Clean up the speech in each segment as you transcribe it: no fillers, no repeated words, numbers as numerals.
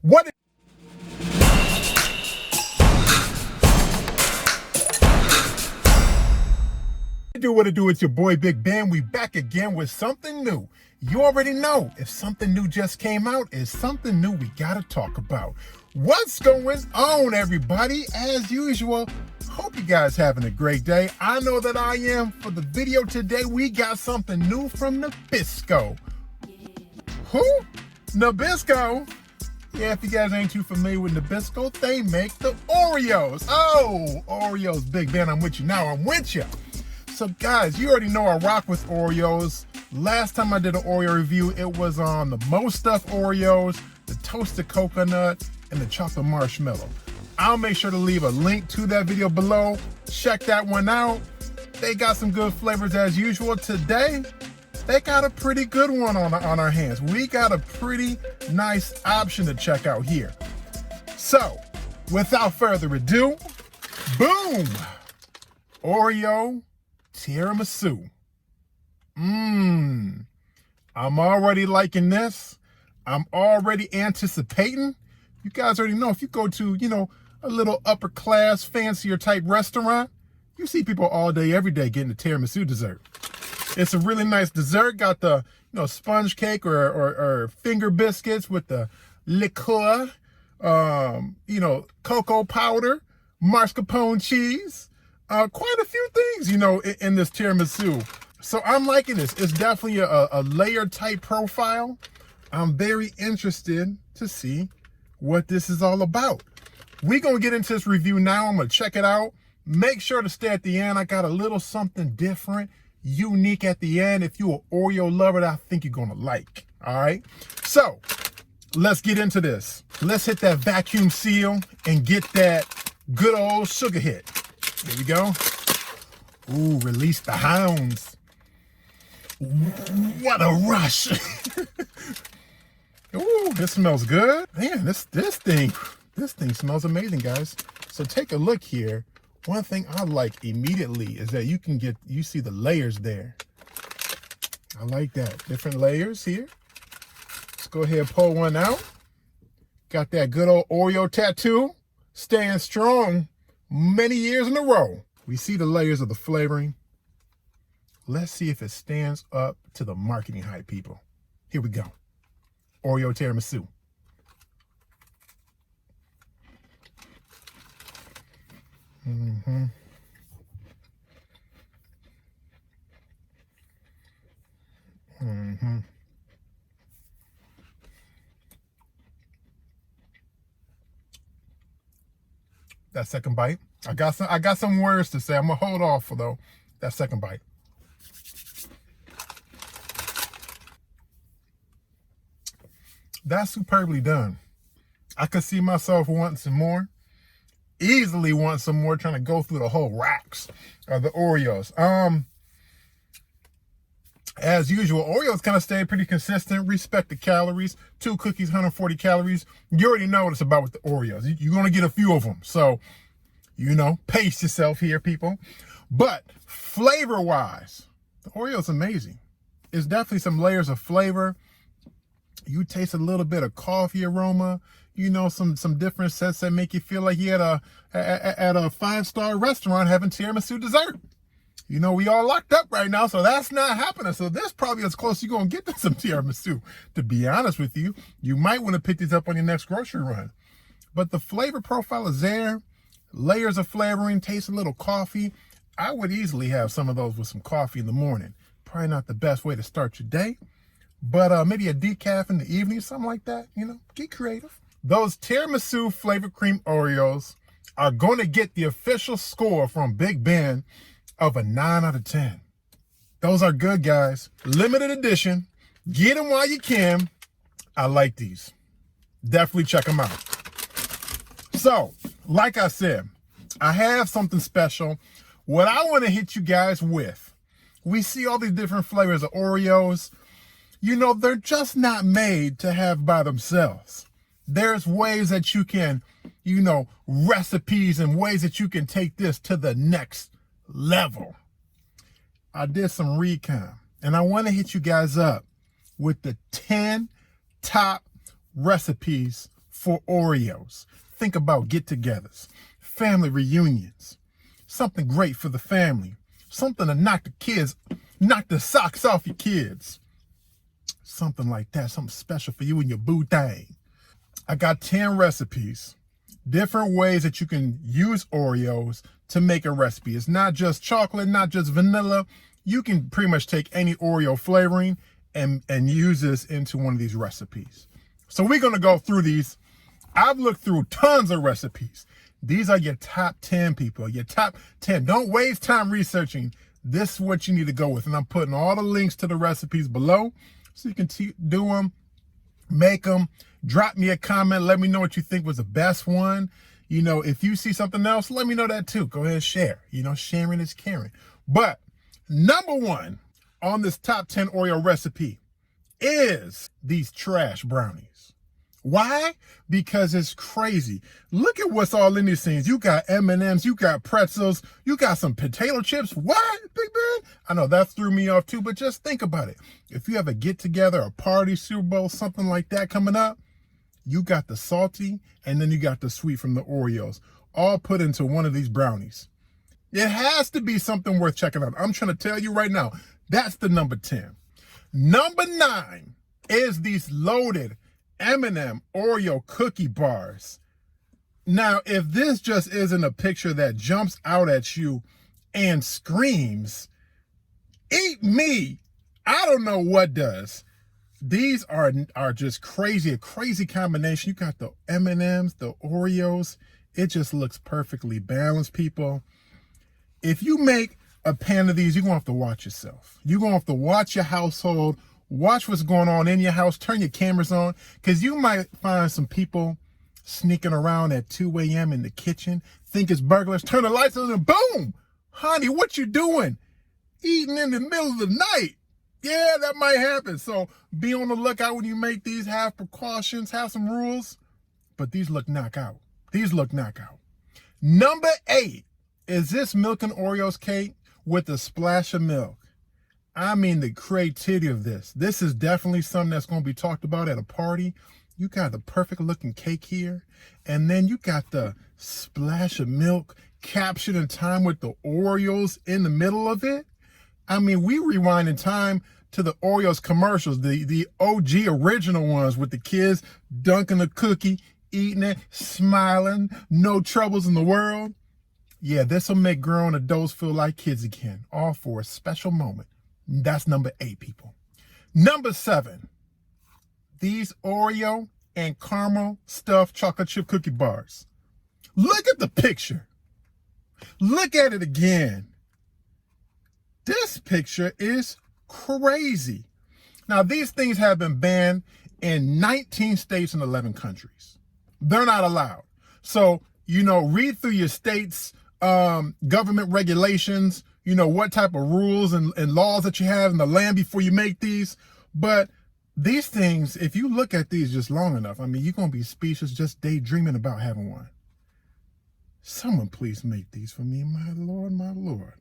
What it do, it's your boy Big Ben. We back again with something new. You already know, if something new just came out, it's something new we gotta talk about. What's going on, everybody? As usual, hope you guys having a great day. I know that I am. For the video today, we got something new from Nabisco. Who? Nabisco? Yeah, if you guys ain't too familiar with Nabisco, they make the Oreos. Oh, Oreos, Big Ben, I'm with you now. I'm with you. So guys, you already know I rock with Oreos. Last time I did an Oreo review, it was on the Most Stuffed Oreos, the toasted coconut, and the chocolate marshmallow. I'll make sure to leave a link to that video below. Check that one out. They got some good flavors as usual. Today, they got a pretty good one on our hands. We got a pretty nice option to check out here. So, without further ado, boom! Oreo Tiramisu. I'm already liking this. I'm already anticipating. You guys already know, if you go to, a little upper class, fancier type restaurant, you see people all day, every day getting the tiramisu dessert. It's a really nice dessert. Got the, sponge cake or finger biscuits with the liqueur, cocoa powder, mascarpone cheese, quite a few things, in this tiramisu. So I'm liking this. It's definitely a layered type profile. I'm very interested to see what this is all about. We're going to get into this review now. I'm going to check it out. Make sure to stay at the end. I got a little something different, unique at the end. If you're an Oreo lover, that I think you're going to like. All right. So let's get into this. Let's hit that vacuum seal and get that good old sugar hit. Here we go. Ooh, release the hounds. What a rush. Ooh, this smells good. Man, this thing smells amazing, guys. So take a look here. One thing I like immediately is that you see the layers there. I like that. Different layers here. Let's go ahead and pull one out. Got that good old Oreo tattoo. Staying strong many years in a row. We see the layers of the flavoring. Let's see if it stands up to the marketing hype, people. Here we go. Oreo Tiramisu. That second bite. I got some words to say. I'm gonna hold off for though. That second bite. That's superbly done. I could see myself wanting some more. Easily want some more, trying to go through the whole racks of the Oreos. As usual, Oreos kind of stay pretty consistent. Respect the calories. 2 cookies, 140 calories. You already know what it's about with the Oreos. You're going to get a few of them. So, pace yourself here, people. But flavor-wise, the Oreo's amazing. It's definitely some layers of flavor. You taste a little bit of coffee aroma, some different scents that make you feel like you're at a 5-star restaurant having tiramisu dessert. We all locked up right now, so that's not happening. So this probably as close you're going to get to some tiramisu. To be honest with you, you might want to pick these up on your next grocery run. But the flavor profile is there. Layers of flavoring, taste a little coffee. I would easily have some of those with some coffee in the morning. Probably not the best way to start your day. But maybe a decaf in the evening, something like that, get creative. Those tiramisu flavored cream Oreos are going to get the official score from Big Ben of a 9 out of 10. Those are good, guys. Limited edition. Get them while you can. I like these. Definitely check them out. So, like I said, I have something special. What I want to hit you guys with, we see all these different flavors of Oreos. They're just not made to have by themselves. There's ways that you can, recipes and ways that you can take this to the next level. I did some recon and I want to hit you guys up with the 10 top recipes for Oreos. Think about get-togethers, family reunions, something great for the family, something to knock the socks off your kids. Something like that, something special for you and your boo thing. I got 10 recipes, different ways that you can use Oreos to make a recipe. It's not just chocolate, not just vanilla. You can pretty much take any Oreo flavoring and use this into one of these recipes. So we're gonna go through these. I've looked through tons of recipes. These are your top 10, people, your top 10. Don't waste time researching. This is what you need to go with. And I'm putting all the links to the recipes below so you can do them, make them, drop me a comment. Let me know what you think was the best one. You know, if you see something else, let me know that too. Go ahead and share. You know, sharing is caring. But number one on this top 10 Oreo recipe is these trash brownies. Why? Because it's crazy. Look at what's all in these things. You got M&Ms, you got pretzels, you got some potato chips. What, Big Ben? I know that threw me off too, but just think about it. If you have a get-together, a party, Super Bowl, something like that coming up, you got the salty and then you got the sweet from the Oreos, all put into one of these brownies. It has to be something worth checking out. I'm trying to tell you right now, that's the number 10. Number 9 is these loaded M&M Oreo cookie bars. Now, if this just isn't a picture that jumps out at you and screams, eat me, I don't know what does. These are just crazy, a crazy combination. You got the M&Ms, the Oreos. It just looks perfectly balanced, people. If you make a pan of these, you're going to have to watch yourself. You're going to have to watch your household, watch what's going on in your house, turn your cameras on, because you might find some people sneaking around at 2 a.m. in the kitchen, think it's burglars, turn the lights on and boom! Honey, what you doing? Eating in the middle of the night. Yeah, that might happen. So be on the lookout when you make these, have precautions, have some rules. But these look knockout. These look knockout. Number 8 is this Milk and Oreos cake with a splash of milk. I mean, the creativity of this. This is definitely something that's going to be talked about at a party. You got the perfect looking cake here. And then you got the splash of milk captured in time with the Oreos in the middle of it. I mean, we rewind in time to the Oreos commercials, the OG original ones with the kids dunking a cookie, eating it, smiling, no troubles in the world. Yeah, this will make grown adults feel like kids again, all for a special moment. That's number 8, people. Number 7, these Oreo and caramel stuffed chocolate chip cookie bars. Look at the picture. Look at it again. This picture is crazy. Now, these things have been banned in 19 states and 11 countries. They're not allowed. So, you know, read through your state's government regulations, you know, what type of rules and laws that you have in the land before you make these. But these things, if you look at these just long enough, I mean, you're going to be speechless just daydreaming about having one. Someone please make these for me, my Lord, my Lord.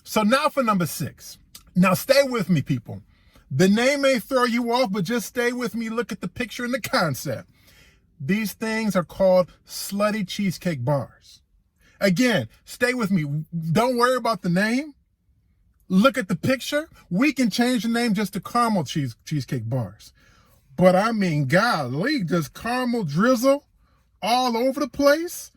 So now for number 6. Now stay with me, people. The name may throw you off, but just stay with me. Look at the picture and the concept. These things are called slutty cheesecake bars. Again, stay with me. Don't worry about the name. Look at the picture. We can change the name just to caramel cheesecake bars. But I mean, golly, just caramel drizzle all over the place.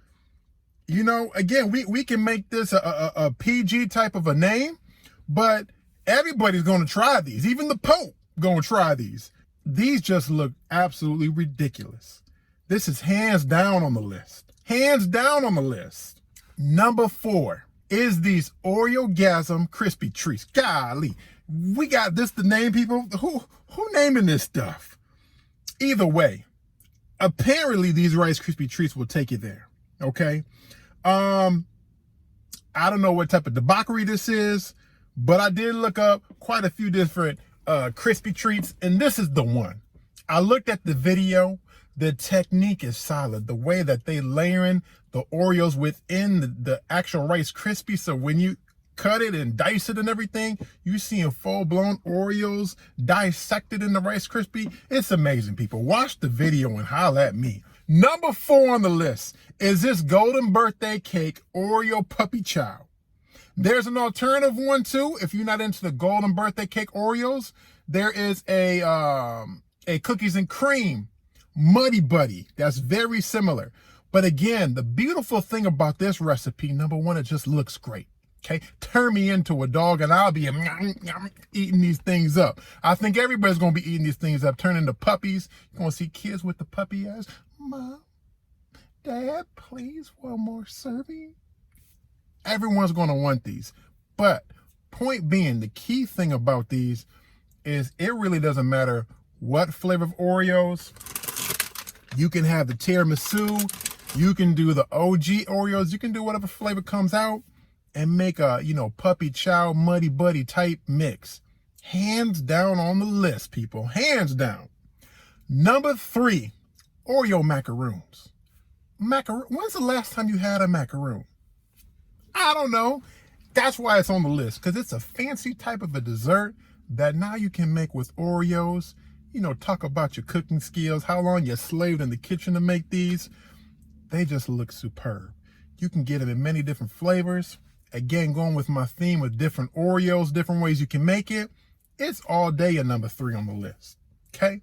You know, again, we can make this a PG type of a name, but everybody's going to try these. Even the Pope going to try these. These just look absolutely ridiculous. This is hands down on the list. Hands down on the list. Number 4 is these Oreo-gasm crispy treats. Golly, we got this to name, people. Who naming this stuff? Either way, apparently these Rice Krispie treats will take you there. Okay. I don't know what type of debauchery this is, but I did look up quite a few different crispy treats, and this is the one. I looked at the video. The technique is solid. The way that they layering the Oreos within the actual Rice Krispie, so when you cut it and dice it and everything. You seeing full-blown Oreos dissected in the Rice Krispie. It's amazing, people. Watch the video and holler at me. Number 4 on the list is this golden birthday cake Oreo puppy chow. There's an alternative one too. If you're not into the golden birthday cake Oreos, there is a cookies and cream Muddy Buddy that's very similar. But again, the beautiful thing about this recipe, number 1, it just looks great. Okay, turn me into a dog and I'll be eating these things up. I think everybody's gonna be eating these things up, turning into puppies. You're gonna see kids with the puppy eyes. Mom, Dad, please, one more serving. Everyone's gonna want these. But point being, the key thing about these is it really doesn't matter what flavor of Oreos. You can have the tiramisu, you can do the OG Oreos, you can do whatever flavor comes out and make a, puppy chow, Muddy Buddy type mix. Hands down on the list, people, hands down. Number 3, Oreo macaroons. When's the last time you had a macaroon? I don't know. That's why it's on the list, because it's a fancy type of a dessert that now you can make with Oreos. Talk about your cooking skills, how long you slaved in the kitchen to make these. They just look superb. You can get them in many different flavors. Again, going with my theme of different Oreos, different ways you can make it. It's all day at number 3 on the list. Okay.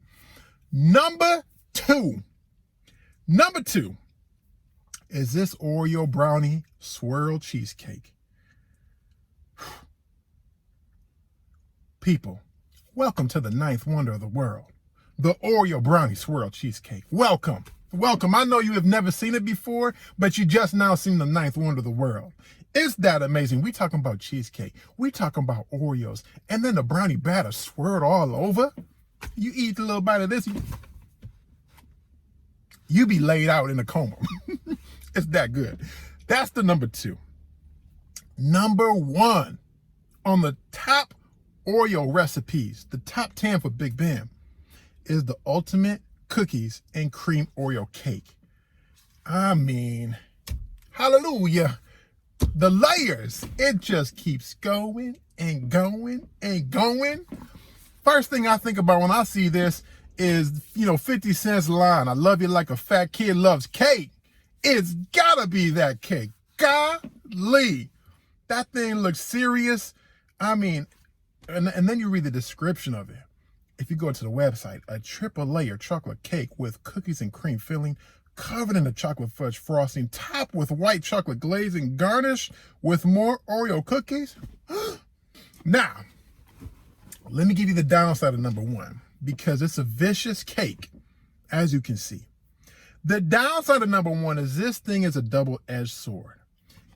Number 2 is this Oreo brownie swirl cheesecake. People, welcome to the 9th wonder of the world, the Oreo brownie swirl cheesecake. Welcome. Welcome. I know you have never seen it before, but you just now seen the 9th wonder of the world. It's that amazing. We talking about cheesecake. We talking about Oreos. And then the brownie batter swirled all over. You eat a little bite of this, you be laid out in a coma. It's that good. That's the number 2. Number 1 on the top Oreo recipes, the top 10 for Big Ben, is the ultimate cookies and cream Oreo cake. I mean, hallelujah. The layers, it just keeps going and going and going. First thing I think about when I see this is, 50 Cent's line, I love you like a fat kid loves cake. It's gotta be that cake. Golly. That thing looks serious. I mean, and then you read the description of it. If you go to the website, a triple layer chocolate cake with cookies and cream filling, covered in a chocolate fudge frosting, topped with white chocolate glaze and garnished with more Oreo cookies. Now, let me give you the downside of number 1, because it's a vicious cake, as you can see. The downside of number 1 is this thing is a double-edged sword.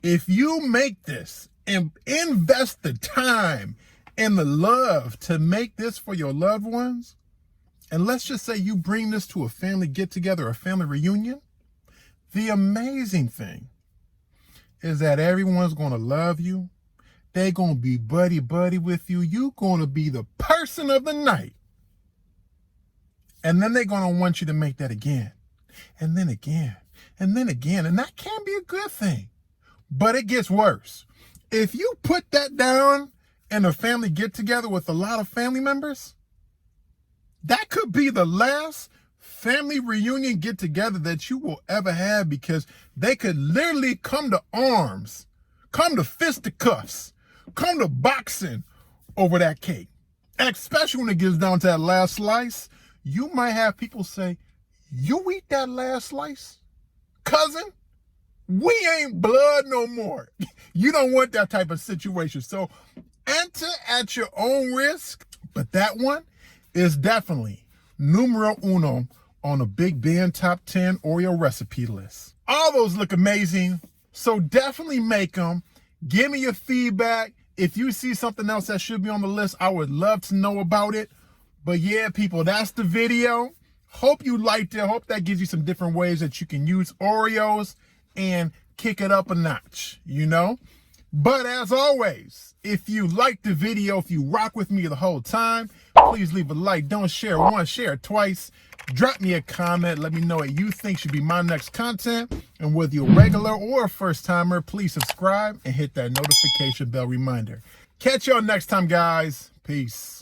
If you make this and invest the time and the love to make this for your loved ones, and let's just say you bring this to a family get-together, a family reunion, the amazing thing is that everyone's going to love you. They're going to be buddy-buddy with you. You're going to be the person of the night. And then they're going to want you to make that again, and then again, and then again. And that can be a good thing. But it gets worse. If you put that down in a family get-together with a lot of family members, that could be the last family reunion get-together that you will ever have, because they could literally come to arms, come to fisticuffs, come to boxing over that cake. And especially when it gets down to that last slice, you might have people say, "You eat that last slice, cousin? We ain't blood no more." You don't want that type of situation. So enter at your own risk. But that one is definitely numero uno on the Big Ben top 10 Oreo recipe list. All those look amazing. So definitely make them. Give me your feedback. If you see something else that should be on the list, I would love to know about it. But yeah, people, that's the video. Hope you liked it. Hope that gives you some different ways that you can use Oreos and kick it up a notch, But as always, if you like the video, if you rock with me the whole time, please leave a like. Don't share once, share twice. Drop me a comment. Let me know what you think should be my next content. And whether you're a regular or a first timer, please subscribe and hit that notification bell reminder. Catch y'all next time, guys. Peace.